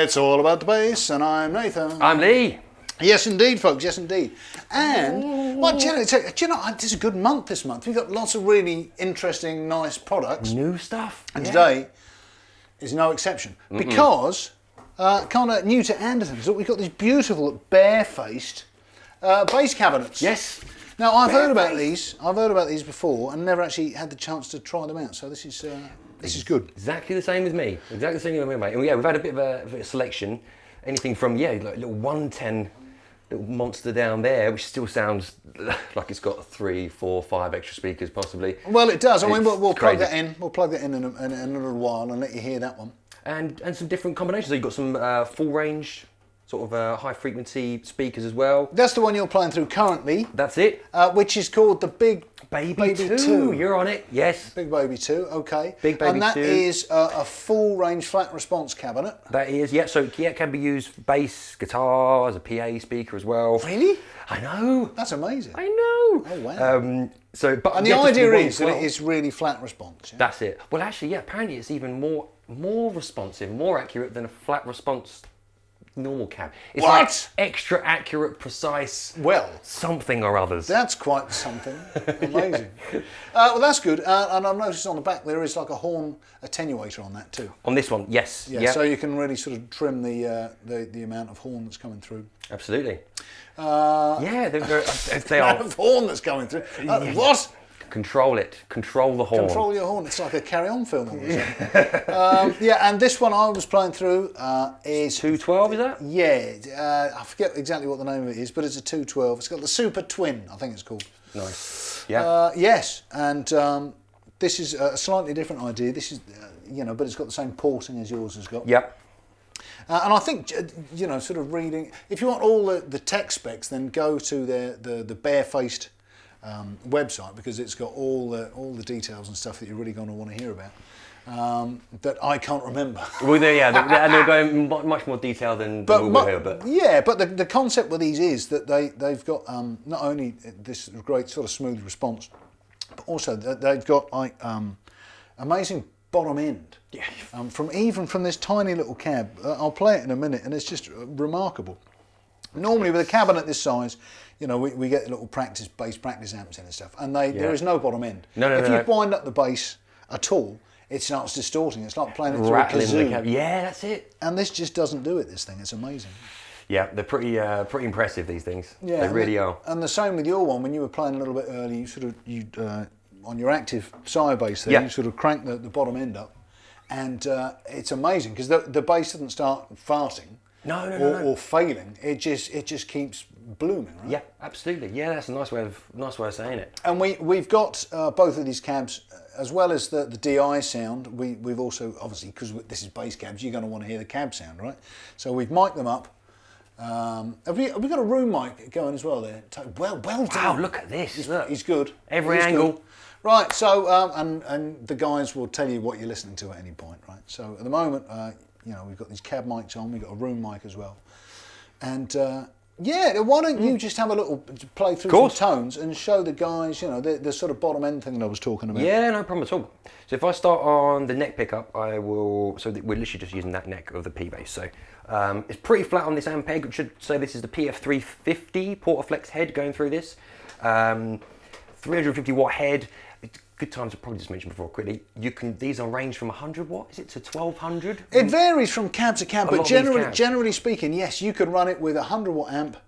It's all about the bass, and I'm Nathan. I'm Lee. Yes, indeed, folks. Yes, indeed. And well, do you know, this is a good month. This month we've got lots of really interesting, nice products, New stuff. and today is no exception because kind of new to Andertons. We've got these beautiful barefaced bass cabinets. Yes. Now I've heard about these. I've heard about these before, and never actually had the chance to try them out. So this is good. Exactly the same with me. Exactly the same with me, mate. And yeah, we've had a bit of a selection. Anything from like a little 110 little monster down there, which still sounds like it's got 3, 4, 5 extra speakers possibly. Well, it does. I mean, we'll plug crazy. that in. We'll plug that in a little while and let you hear that one. And some different combinations. So you've got some full range, sort of high frequency speakers as well. That's the one you're playing through currently. That's it. Which is called the Big Baby 2. You're on it. Yes. Big Baby 2. Okay. Big Baby 2. And that is a full range flat response cabinet. That is, yeah. So yeah, it can be used for bass, guitar, as a PA speaker as well. Really? I know. That's amazing. I know. Oh wow. And the idea is that it is really flat response. Yeah? That's it. Well, actually, yeah. Apparently, it's even more responsive, more accurate than a flat response normal cab. It's What? like extra accurate, precise. Well, something or others. that's quite something. Amazing. Well, that's good. And I've noticed on the back there is like a horn attenuator on that too. On this one, yes. Yeah. So you can really sort of trim the amount of horn that's coming through. Absolutely. Yeah, they are. Amount of horn that's coming through. What? Control it. Control the horn. Control your horn. It's like a carry-on film. Yeah, and this one I was playing through is 212, is that? Yeah, I forget exactly what the name of it is, but it's a 212. It's got the Super Twin, I think it's called. Nice. Yeah. Yes, and this is a slightly different idea. This is, but it's got the same porting as yours has got. Yep. And I think, sort of reading. If you want all the tech specs, then go to the Barefaced website, because it's got all the details and stuff that you're really going to want to hear about that I can't remember. Well, and they'll go in much more detail than we will here. But yeah, but the concept with these is that they've got not only this great sort of smooth response, but also they've got like amazing bottom end. Yeah. From this tiny little cab. I'll play it in a minute, and it's just remarkable. Normally with a cabinet this size, we get little bass practice amps in and stuff, and there is no bottom end. If you wind up the bass at all, it starts distorting. It's like playing it through a kazoo. Yeah, that's it. And this just doesn't do it. This thing, it's amazing. Yeah, they're pretty impressive, these things. Yeah, they really are. And the same with your one. When you were playing a little bit early, you on your active side bass there, you sort of crank the bottom end up, and it's amazing because the bass doesn't start farting. No. Or failing. It just keeps blooming, right? Yeah, absolutely. Yeah, that's a nice way of saying it. And we've got both of these cabs, as well as the DI sound. We've also, obviously, because this is bass cabs, you're going to want to hear the cab sound, right? So we've mic'd them up. Have we got a room mic going as well there? Well done. Wow, look at this. He's good. Every angle. Good. Right. So and the guys will tell you what you're listening to at any point, right? So at the moment, we've got these cab mics on. We've got a room mic as well, and why don't you just have a little play through some tones and show the guys, the sort of bottom end thing that I was talking about. Yeah, no problem at all. So if I start on the neck pickup, I will. So we're literally just using that neck of the P bass. So it's pretty flat on this Ampeg. Which should say this is the PF350 Portaflex head going through this. 350 watt head. Good time to probably just mention before quickly. These are ranged from 100 watt. Is it to 1200? It varies from cab to cab, but cabs. generally speaking, yes, you could run it with a 100 watt amp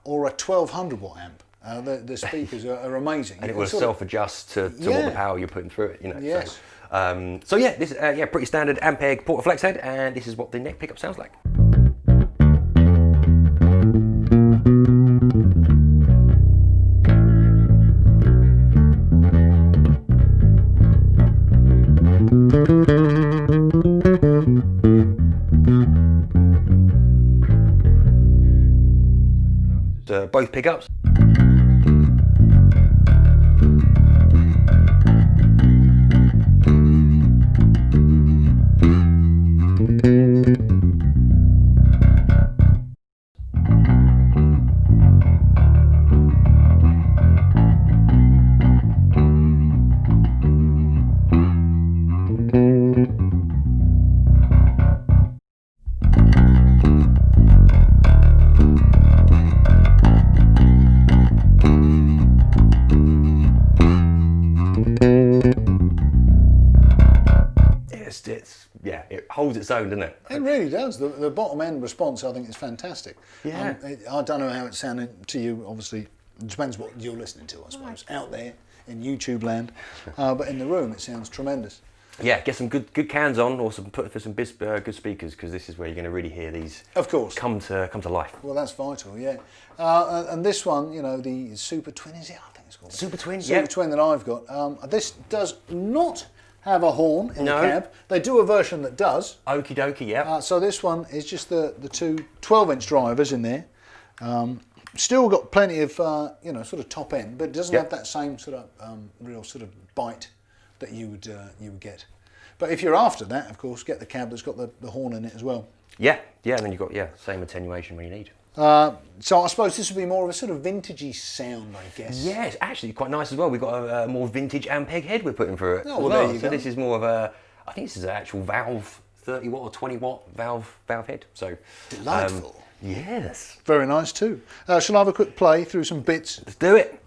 or a 1200 watt amp. The speakers are amazing. And it will self-adjust to what the power you're putting through it. You know. Yes. So yeah, this pretty standard Ampeg Porta Flex head, and this is what the neck pickup sounds like. Both pickups. It holds its own, doesn't it? It really does. The bottom end response, I think, is fantastic. Yeah. I don't know how it's sounding to you. Obviously, it depends what you're listening to, I suppose. Out there in YouTube land, but in the room, it sounds tremendous. Yeah, get some good cans on, or put for some good speakers, because this is where you're going to really hear these. Of course. Come to life. Well, that's vital. Yeah. And this one, you know, the Super Twin, is it? I think it's called Super Twin. Super Twin that I've got. This does not have a horn in the No. cab. They do a version that does. Okie dokie, yeah. So this one is just the two 12-inch drivers in there. Still got plenty of sort of top end, but it doesn't have that same sort of real sort of bite that you would get. But if you're after that, of course, get the cab that's got the horn in it as well. Yeah, and then you've got same attenuation when you need. So I suppose this would be more of a sort of vintagey sound, I guess. Yeah, it's actually quite nice as well. We've got a more vintage Ampeg head we're putting through it. Oh, well, there you go. This is more of I think this is an actual valve, 30 watt or 20 watt valve head. So delightful. Yes. Very nice too. Shall I have a quick play through some bits? Let's do it.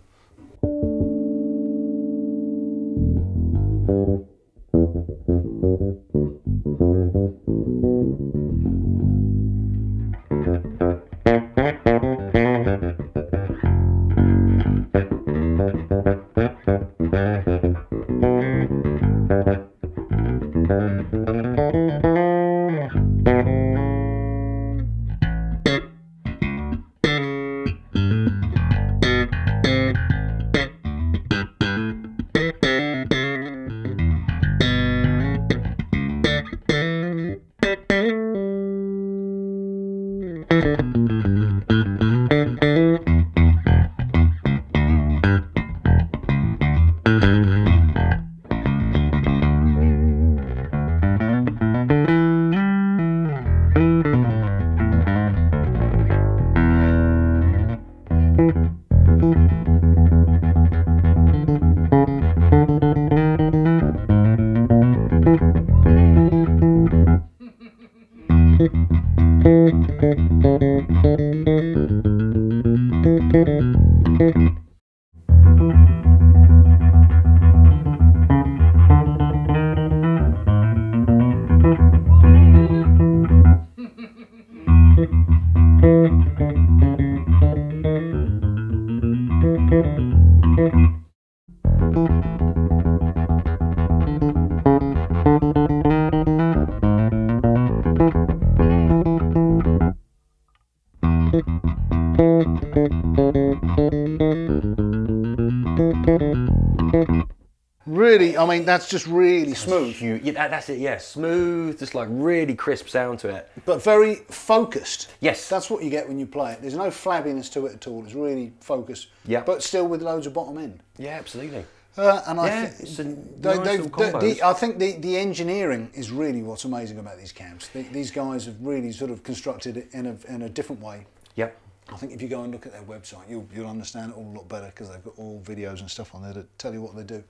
Really, I mean, that's just really smooth. Yeah, that's it, yeah. Smooth, just like really crisp sound to it. But very focused. Yes. That's what you get when you play it. There's no flabbiness to it at all. It's really focused. Yeah. But still with loads of bottom end. Yeah, absolutely. And I nice think the engineering is really what's amazing about these cabs. These guys have really sort of constructed it in a different way. Yep. I think if you go and look at their website, you'll understand it all a lot better, because they've got all videos and stuff on there that tell you what they do.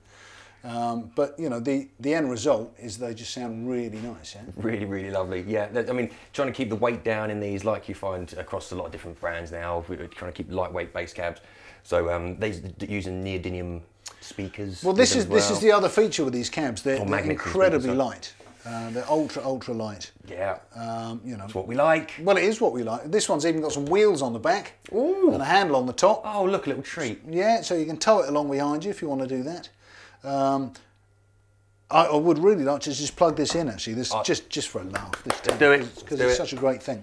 But you know, the end result is they just sound really nice. Yeah? Really, really lovely. Yeah, I mean, trying to keep the weight down in these, like you find across a lot of different brands now. We're trying to keep lightweight bass cabs. So they're using neodymium speakers. Well, this is the other feature with these cabs. They're incredibly speakers, light. They're ultra light. Yeah. You know, that's what we like. Well, it is what we like. This one's even got some wheels on the back. Ooh. And a handle on the top. Oh, look, a little treat. Yeah, so you can tow it along behind you if you want to do that. I would really like to just plug this in, actually. This just for a laugh. Let's do it. Because it's such a great thing.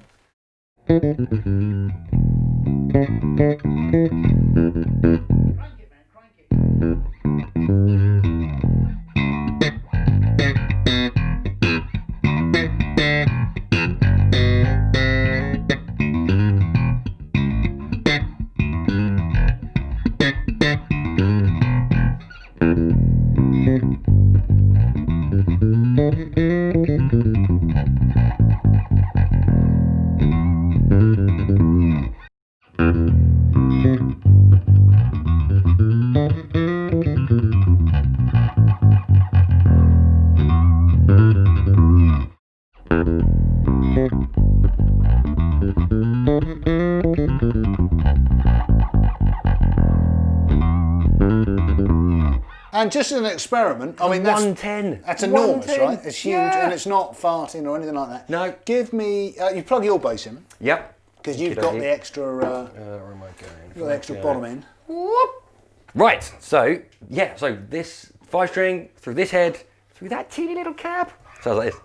And just as an experiment, I mean, that's 110. That's enormous, 110. right? It's huge, and it's not farting or anything like that. No. Give me, you plug your bass in. Yep. Because you've got the extra, where am I going? the extra bottom end. Right, so this 5-string through this head, through that teeny little cab. Sounds like this.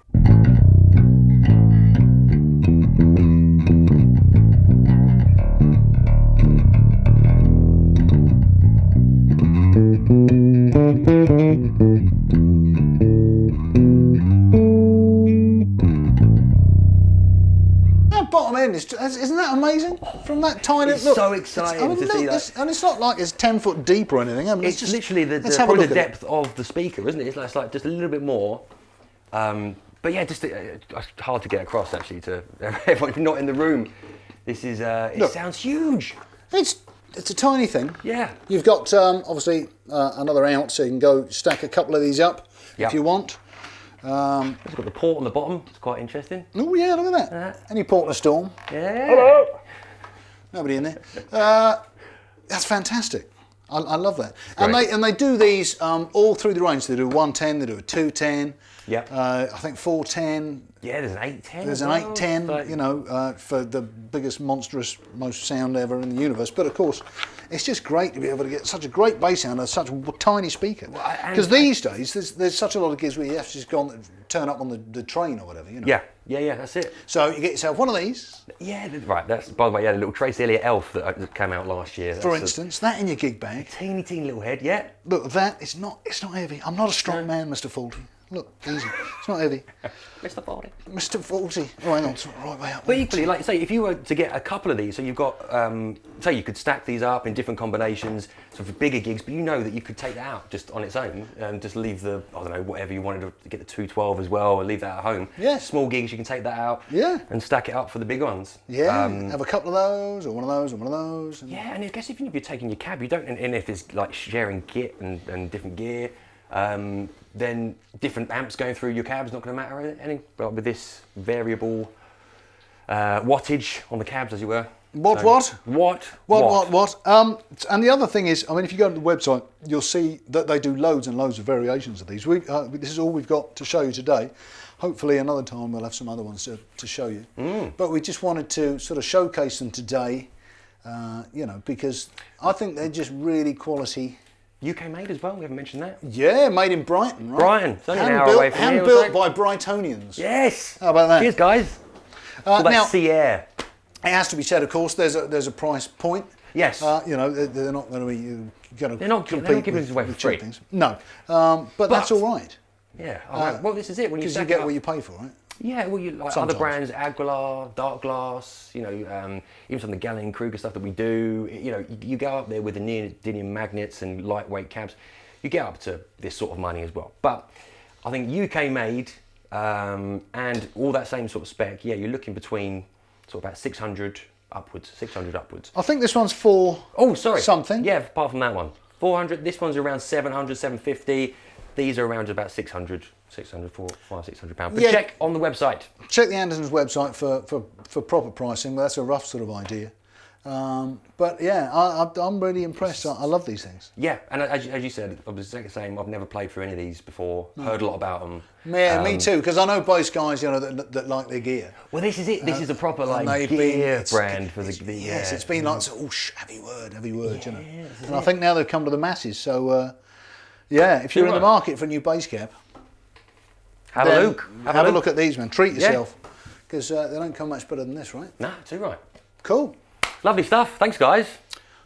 That bottom end isn't that amazing? From that tiny It's look. so exciting to see that. And it's not like it's 10 foot deep or anything. I mean, It's just, literally probably the depth of the speaker, isn't it? It's like just a little bit more. But yeah, just hard to get across actually to everyone not in the room. This is it sounds huge. It's a tiny thing. Yeah. You've got obviously another out, so you can go stack a couple of these up if you want. It's got the port on the bottom. It's quite interesting. Oh yeah, look at that. Any port in a storm. Yeah. Hello. Nobody in there. That's fantastic. I love that. And they do these all through the range. They do a 110, they do a 210. Yeah. I think 410. Yeah, there's an 810. There's an 810, you know, for the biggest, monstrous, most sound ever in the universe. But of course, it's just great to be able to get such a great bass sound on such a tiny speaker. Because these days, there's such a lot of gigs where you have to just go on, turn up on the train or whatever, you know. Yeah, that's it. So you get yourself one of these. Yeah, right. That's, by the way, the little Trace Elliott Elf that came out last year. For instance, that in your gig bag. Teeny little head, yeah. Look, that it's not heavy. I'm not a strong man, Mr. Faulty. Look, easy. It's not heavy. Mr. Faulty. Mr. Faulty. Oh, hang on, it's the right way up. But equally, like say, if you were to get a couple of these, so you've got, say you could stack these up in different combinations, so for bigger gigs, but you know that you could take that out just on its own and just leave the, I don't know, whatever you wanted to get the 212 as well, and leave that at home. Yeah. Small gigs, you can take that out. Yeah. And stack it up for the big ones. Yeah. Have a couple of those, or one of those, or one of those. And yeah, and I guess if you're taking your cab, you don't, and if it's like sharing kit and different gear, then different amps going through your cab's not going to matter any. But with this variable wattage on the cabs, as you were. What? And the other thing is, I mean, if you go to the website, you'll see that they do loads and loads of variations of these. This is all we've got to show you today. Hopefully another time we'll have some other ones to show you. But we just wanted to sort of showcase them today, you know, because I think they're just really quality. UK made as well, we haven't mentioned that. Yeah, made in Brighton, right? Brighton, it's only an hour away from here. Hand-built by Brightonians. Yes. How about that? Cheers, guys. Now, sea air. It has to be said, of course, there's a price point. Yes. You know, they're not going to be they're not giving these away for free. Things. No, but that's all right. Yeah. Well, this is it. Because you get what you pay for, right? Yeah, well, you like other brands, Aguilar, Dark Glass, you know, even some of the Gallon Kruger stuff that we do. You know, you go up there with the neodymium magnets and lightweight cabs, you get up to this sort of money as well. But I think UK made and all that same sort of spec. Yeah, you're looking between sort of about 600 upwards. I think this one's for something. Yeah, apart from that one, 400. This one's around 700, 750. These are around about 600, 600 £600. But check on the website. Check the Andertons website for proper pricing. That's a rough sort of idea. But yeah, I'm really impressed. I love these things. Yeah, and as you said, I was the same. I've never played through any of these before. Heard a lot about them. Yeah, me too. Because I know bass guys, you know, that like their gear. Well, this is it. This is a proper like gear brand for the. Yes, it's been like heavy word, you know. And I think now they've come to the masses. So yeah, if you're in the market for a new bass cab, have a look. Have a look at these, man. Treat yourself, because they don't come much better than this, right? No, too right. Cool. Lovely stuff. Thanks, guys.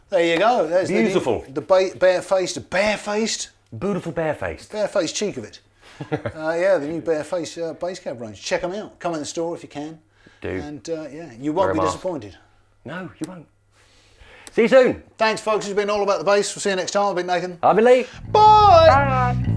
There you go. There's beautiful. The barefaced. Beautiful barefaced. Barefaced cheek of it. Yeah, the new barefaced bass cab range. Check them out. Come in the store if you can. Do. And yeah, you won't be disappointed. No, you won't. See you soon. Thanks, folks. It's been all about the bass. We'll see you next time. I've been Nathan. I've been Lee. Bye.